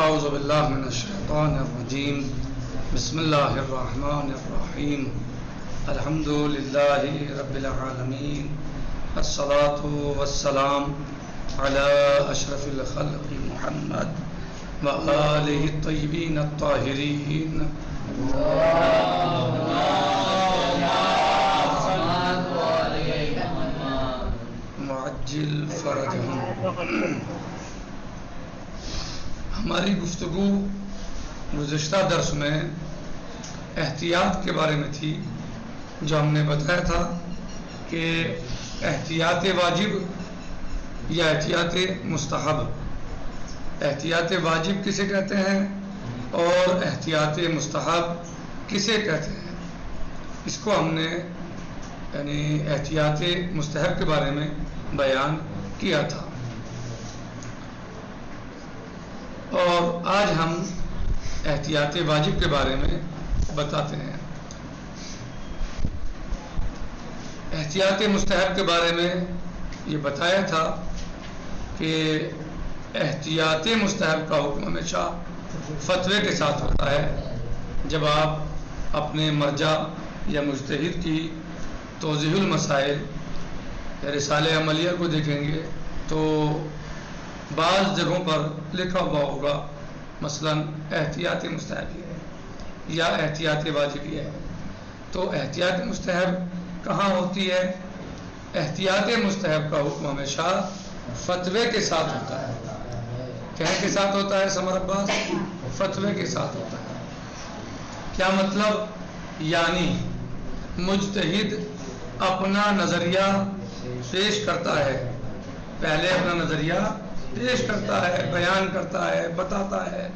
اعوذ باللہ من الشیطان الرجیم بسم اللہ الرحمن الرحیم الحمد للہ رب العالمین الصلاة والسلام علی اشرف الخلق محمد وآلہ الطیبین الطاہرین معجل فرجہم۔ ہماری گفتگو گزشتہ درس میں احتیاط کے بارے میں تھی، جو ہم نے بتایا تھا کہ احتیاط واجب یا احتیاط مستحب، احتیاط واجب کسے کہتے ہیں اور احتیاط مستحب کسے کہتے ہیں، اس کو ہم نے یعنی احتیاط مستحب کے بارے میں بیان کیا تھا۔ اور آج ہم احتیاط واجب کے بارے میں بتاتے ہیں۔ احتیاط مستحب کے بارے میں یہ بتایا تھا کہ احتیاط مستحب کا حکم ہمیشہ فتوے کے ساتھ ہوتا ہے۔ جب آپ اپنے مرجع یا مجتہد کی توضیح المسائل یا رسالہ عملیہ کو دیکھیں گے تو بعض جگہوں پر لکھا ہوا ہوگا مثلا احتیاط مستحب یہ ہے یا احتیاط واجب یہ ہے۔ تو احتیاط مستحب کہاں ہوتی ہے؟ احتیاط مستحب کا حکم ہمیشہ فتوے کے ساتھ ہوتا ہے۔ کے ساتھ ہوتا ہے ثمر عباس؟ فتوے کے ساتھ ہوتا ہے۔ کیا مطلب؟ یعنی مجتہد اپنا نظریہ پیش کرتا ہے، پہلے اپنا نظریہ پیش کرتا ہے، بیان کرتا ہے، بتاتا ہے،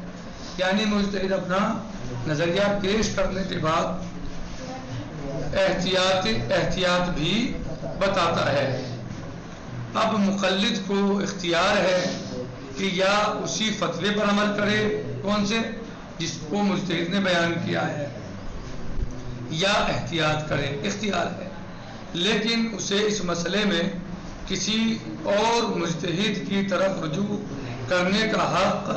یعنی مجتہد اپنا نظریہ پیش کرنے کے بعد احتیاط بھی بتاتا ہے۔ اب مقلد کو اختیار ہے کہ یا اسی فتوے پر عمل کرے، کون سے؟ جس کو مجتہد نے بیان کیا ہے، یا احتیاط کرے، اختیار ہے۔ لیکن اسے اس مسئلے میں کسی اور مجتہد کی طرف رجوع کرنے کا حق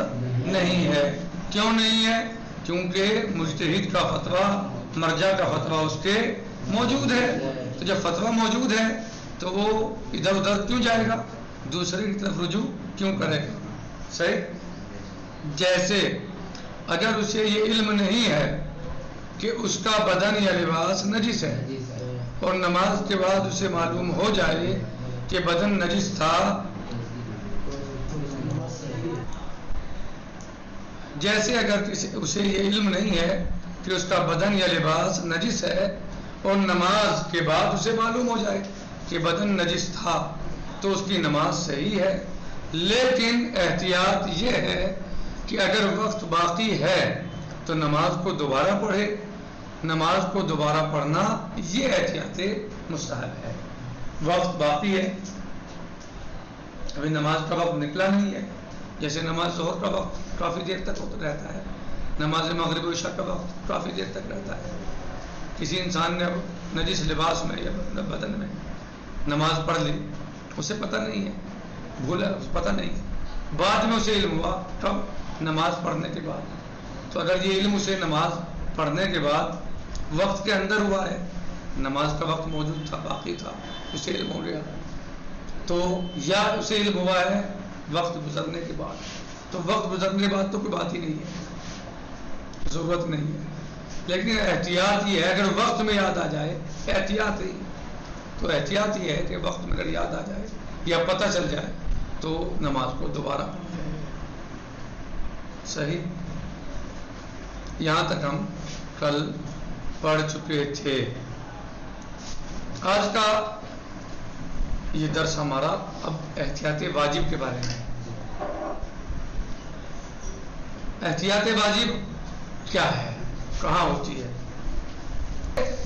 نہیں ہے۔ کیوں نہیں ہے؟ کیونکہ مجتہد کا فتویٰ، مرجع کا فتویٰ اس کے موجود ہے۔ تو جب فتویٰ موجود ہے تو وہ ادھر ادھر کیوں جائے گا، دوسرے کی طرف رجوع کیوں کرے گا؟ صحیح؟ جیسے اگر اسے یہ علم نہیں ہے کہ اس کا بدن یا لباس نجس ہے اور نماز کے بعد اسے معلوم ہو جائے کہ بدن نجس تھا، جیسے اگر اسے یہ علم نہیں ہے کہ اس کا بدن یا لباس نجس ہے اور نماز کے بعد اسے معلوم ہو جائے کہ بدن نجس تھا تو اس کی نماز صحیح ہے۔ لیکن احتیاط یہ ہے کہ اگر وقت باقی ہے تو نماز کو دوبارہ پڑھے۔ نماز کو دوبارہ پڑھنا یہ احتیاط مستحب ہے۔ وقت باقی ہے، ابھی نماز کا وقت نکلا نہیں ہے، جیسے نماز ظہر کا وقت کافی دیر تک رہتا ہے، نماز مغرب و عشاء کا وقت کافی دیر تک رہتا ہے۔ کسی انسان نے نجس لباس میں یا بدن میں نماز پڑھ لی، اسے پتہ نہیں ہے، بھولا، پتہ نہیں، بعد میں اسے علم ہوا، کب؟ نماز پڑھنے کے بعد۔ تو اگر یہ علم اسے نماز پڑھنے کے بعد وقت کے اندر ہوا ہے، نماز کا وقت موجود تھا، باقی تھا، اسے علم ہو گیا، تو یا اسے علم ہوا ہے وقت گزرنے کے بعد، تو وقت گزرنے کے بعد تو کوئی بات ہی نہیں ہے، ضرورت نہیں ہے۔ لیکن احتیاط یہ ہے اگر وقت میں یاد آ جائے، احتیاط ہی تو احتیاط یہ ہے کہ وقت میں اگر یاد آ جائے یا پتہ چل جائے تو نماز کو دوبارہ پڑھیں۔ صحیح؟ یہاں تک ہم کل پڑھ چکے تھے۔ آج کا یہ درس ہمارا اب احتیاط واجب کے بارے میں۔ احتیاط واجب کیا ہے، کہاں ہوتی ہے؟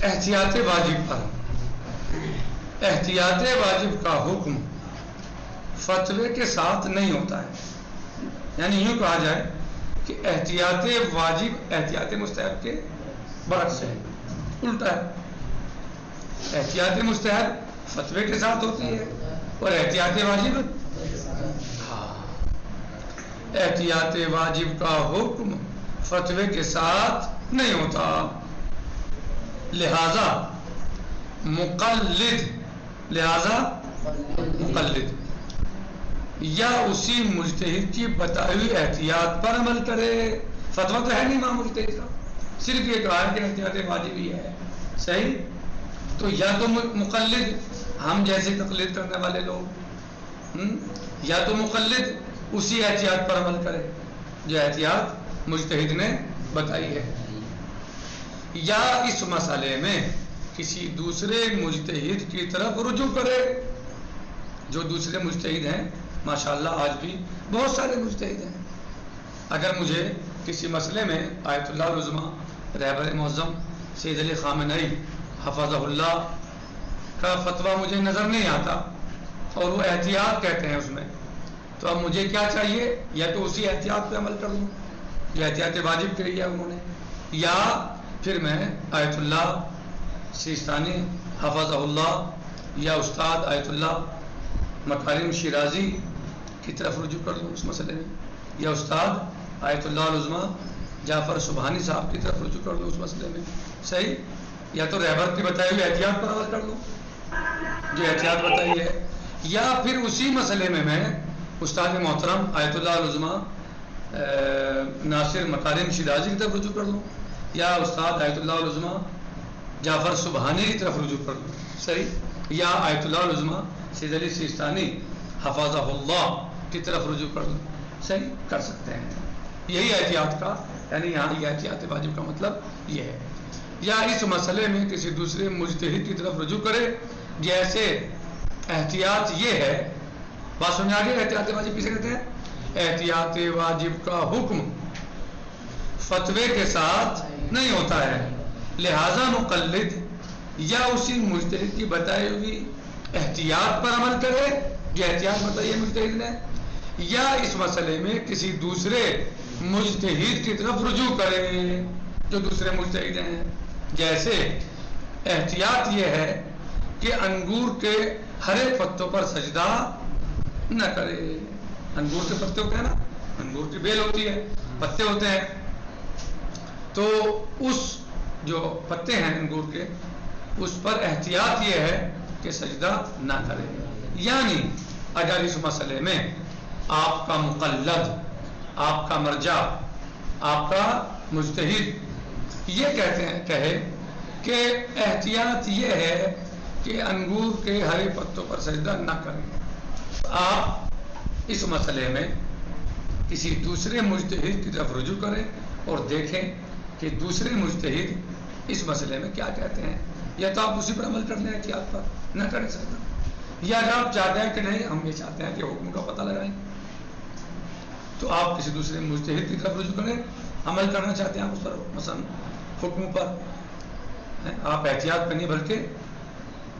احتیاط واجب پر احتیاط واجب کا حکم فتوے کے ساتھ نہیں ہوتا ہے، یعنی یوں کہا جائے کہ احتیاط واجب احتیاط مستحب کے برعکس ہے، الٹا ہے۔ احتیاط مستحب فتوے کے ساتھ ہوتی ہے اور احتیاط واجب احتیاط واجب کا حکم فتوے کے ساتھ نہیں ہوتا، لہذا مقلد یا اسی مجتہد کی بتائی ہوئی احتیاط پر عمل کرے۔ فتویٰ تو ہے نہیں امام مجتہد کا، صرف یہ کہا ہے کہ احتیاط واجب ہی ہے، صحیح؟ تو یا تو مقلد ہم جیسے تقلید کرنے والے لوگ، یا تو مقلد اسی احتیاط پر عمل کرے جو احتیاط مجتہد نے بتائی ہے، یا اس مسئلے میں کسی دوسرے مجتہد کی طرف رجوع کرے۔ جو دوسرے مجتہد ہیں ماشاءاللہ آج بھی بہت سارے مجتہد ہیں، اگر مجھے کسی مسئلے میں آیت اللہ العظمیٰ رہبر معظم سید علی خامنئی حفظہ اللہ کا فتویٰ مجھے نظر نہیں آتا اور وہ احتیاط کہتے ہیں اس میں، تو اب مجھے کیا چاہیے؟ یا تو اسی احتیاط پہ عمل کر لوں جو احتیاط واجب کہی ہے انہوں نے، یا پھر میں آیت اللہ سیستانی حفظہ اللہ یا استاد آیت اللہ مکارم شیرازی کی طرف رجوع کر لوں اس مسئلے میں، یا استاد آیت اللہ العظمیٰ جعفر سبحانی صاحب کی طرف رجوع کر لوں اس مسئلے میں، صحیح؟ یا تو رہبر کی بتائی ہوئی احتیاط پر عمل کر لوں جو احتیاط بتائی ہے، یا پھر اسی مسئلے میں استاد محترم آیت اللہ العظمیٰ ناصر مکارم شیرازی کی طرف رجوع کر لوں، یا استاد آیت اللہ العظمیٰ جعفر سبحانی کی طرف رجوع کر لوں، صحیح؟ یا آیت اللہ العظمیٰ سید علی سیستانی حفظہ اللہ کی طرف رجوع کر لوں، صحیح؟ کر سکتے ہیں۔ یہی احتیاط کا یعنی یہاں یہ احتیاط واجب کا مطلب یہ ہے، یا اس مسئلے میں کسی دوسرے مجتہد کی طرف رجوع کرے، جیسے احتیاط یہ ہے، بات سمجھ آ گئی؟ احتیاط واجب کسے کہتے ہیں؟ احتیاط واجب کا حکم فتوے کے ساتھ نہیں ہوتا ہے، لہذا مقلد یا اسی مجتہد کی بتائی ہوئی احتیاط پر عمل کرے جو احتیاط بتائی ہے مجتہد نے، یا اس مسئلے میں کسی دوسرے مجتہد کی طرف رجوع کرے جو دوسرے مجتہد ہیں، جیسے احتیاط یہ ہے کہ انگور کے ہرے پتوں پر سجدہ نہ کرے۔ انگور کے پتے ہوتے ہیں نا، انگور کی بیل ہوتی ہے، پتے ہوتے ہیں، تو اس جو پتے ہیں انگور کے اس پر احتیاط یہ ہے کہ سجدہ نہ کرے۔ یعنی اگر اس مسئلے میں آپ کا مقلد، آپ کا مرجع، آپ کا مجتہد یہ کہے کہ احتیاط یہ ہے کہ انگور کے ہرے پتوں پر سجدہ نہ کریں، آپ اس مسئلے میں کسی دوسرے مجتہد کی طرف رجوع کریں اور دیکھیں کہ دوسرے مجتہد اس مسئلے میں کیا کہتے ہیں، یا تو آپ اسی پر عمل کر لیں احتیاط پر نہ کریں سجدہ، یا اگر آپ چاہتے ہیں کہ نہیں ہم یہ چاہتے ہیں کہ حکم کا پتہ لگائیں تو آپ کسی دوسرے مجتہد کی طرف رجوع کریں، عمل کرنا چاہتے ہیں آپ اس پر، مثلا حکم پر، آپ احتیاط پہ نہیں بلکہ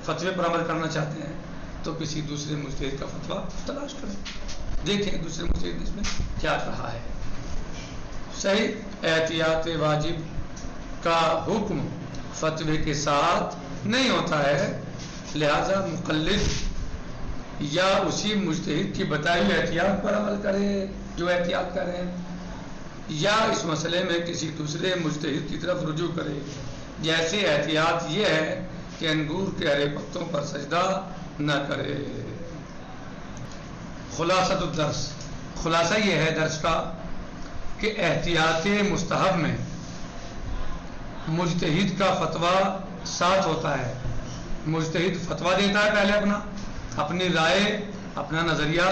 فتوے پر عمل کرنا چاہتے ہیں تو کسی دوسرے مجتہد کا فتویٰ تلاش کریں، دیکھیں دوسرے مجتہد اس میں کیا کہا ہے، صحیح؟ احتیاط واجب کا حکم فتوے کے ساتھ نہیں ہوتا ہے، لہذا مقلد یا اسی مجتہد کی بتائی ہوئی احتیاط پر عمل کرے جو احتیاط کریں، یا اس مسئلے میں کسی دوسرے مجتہد کی طرف رجوع کرے، جیسے احتیاط یہ ہے کہ انگور کے ہرے پتوں پر سجدہ نہ کرے۔ خلاصۃ الدرس، خلاصہ یہ ہے درس کا کہ احتیاط مستحب میں مجتہد کا فتویٰ ساتھ ہوتا ہے، مجتہد فتویٰ دیتا ہے، پہلے اپنی رائے، اپنا نظریہ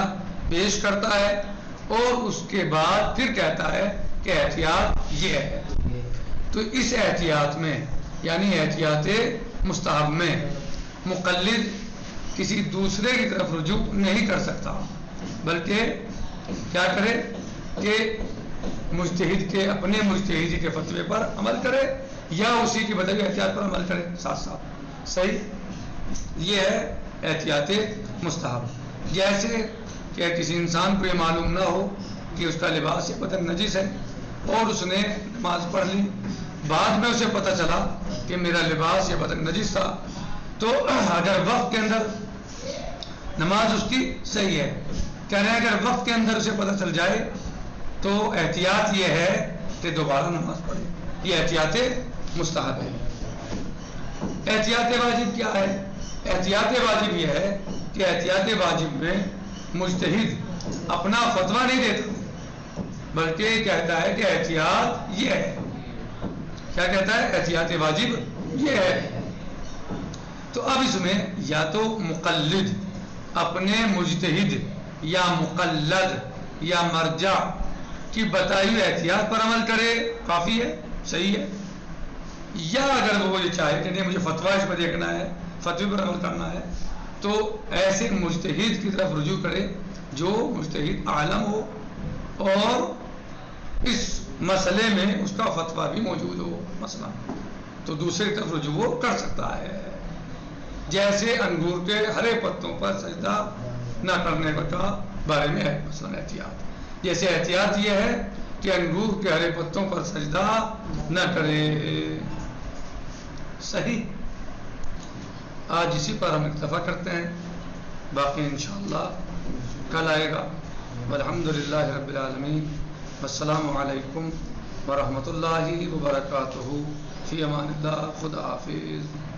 پیش کرتا ہے اور اس کے بعد پھر کہتا ہے کہ احتیاط یہ ہے، تو اس احتیاط میں یعنی احتیاط مستحب میں مقلد کسی دوسرے کی طرف رجوع نہیں کر سکتا، بلکہ کیا کرے کہ مجتہد کے اپنے مجتہدی کے فتوے پر عمل کرے یا اسی کی بتائی احتیاط پر عمل کرے ساتھ ساتھ، صحیح؟ یہ ہے احتیاط مستحب۔ جیسے کہ کسی انسان کو یہ معلوم نہ ہو کہ اس کا لباس یا بدن نجس ہے اور اس نے نماز پڑھ لی، بعد میں اسے پتہ چلا کہ میرا لباس یا بدن نجس تھا، تو اگر وقت کے اندر نماز اس کی صحیح ہے، کہہ رہے ہیں اگر وقت کے اندر اسے پتہ چل جائے تو احتیاط یہ ہے کہ دوبارہ نماز پڑھے، یہ احتیاط مستحب ہے۔ احتیاط واجب کیا ہے؟ احتیاط واجب یہ ہے کہ احتیاط واجب میں مجتہد اپنا فتویٰ نہیں دیتا، بلکہ کہتا ہے کہ احتیاط یہ ہے۔ کیا کہتا ہے؟ احتیاط واجب یہ ہے۔ تو اب اس میں یا تو مقلد اپنے مجتہد یا مقلد یا مرجع کی بتائی ہوئی احتیاط پر عمل کرے، کافی ہے، صحیح ہے، یا اگر وہ یہ چاہے کہ نہیں مجھے فتویٰ اس پہ دیکھنا ہے، فتوی پر عمل کرنا ہے، تو ایسے مجتہد کی طرف رجوع کرے جو مجتہد عالم ہو اور اس مسئلے میں اس کا فتویٰ بھی موجود ہو مثلا، تو دوسری طرف رجوع وہ کر سکتا ہے۔ جیسے انگور کے ہرے پتوں پر سجدہ نہ کرنے کا بارے میں ہے مثلا احتیاط، جیسے احتیاط یہ ہے کہ انگور کے ہرے پتوں پر سجدہ نہ کرے۔ صحیح، آج اسی پر ہم اکتفا کرتے ہیں، باقی انشاءاللہ کل آئے گا۔ والحمدللہ رب العالمین، والسلام علیکم ورحمۃ اللہ وبرکاتہ، فی امان اللہ، خدا حافظ۔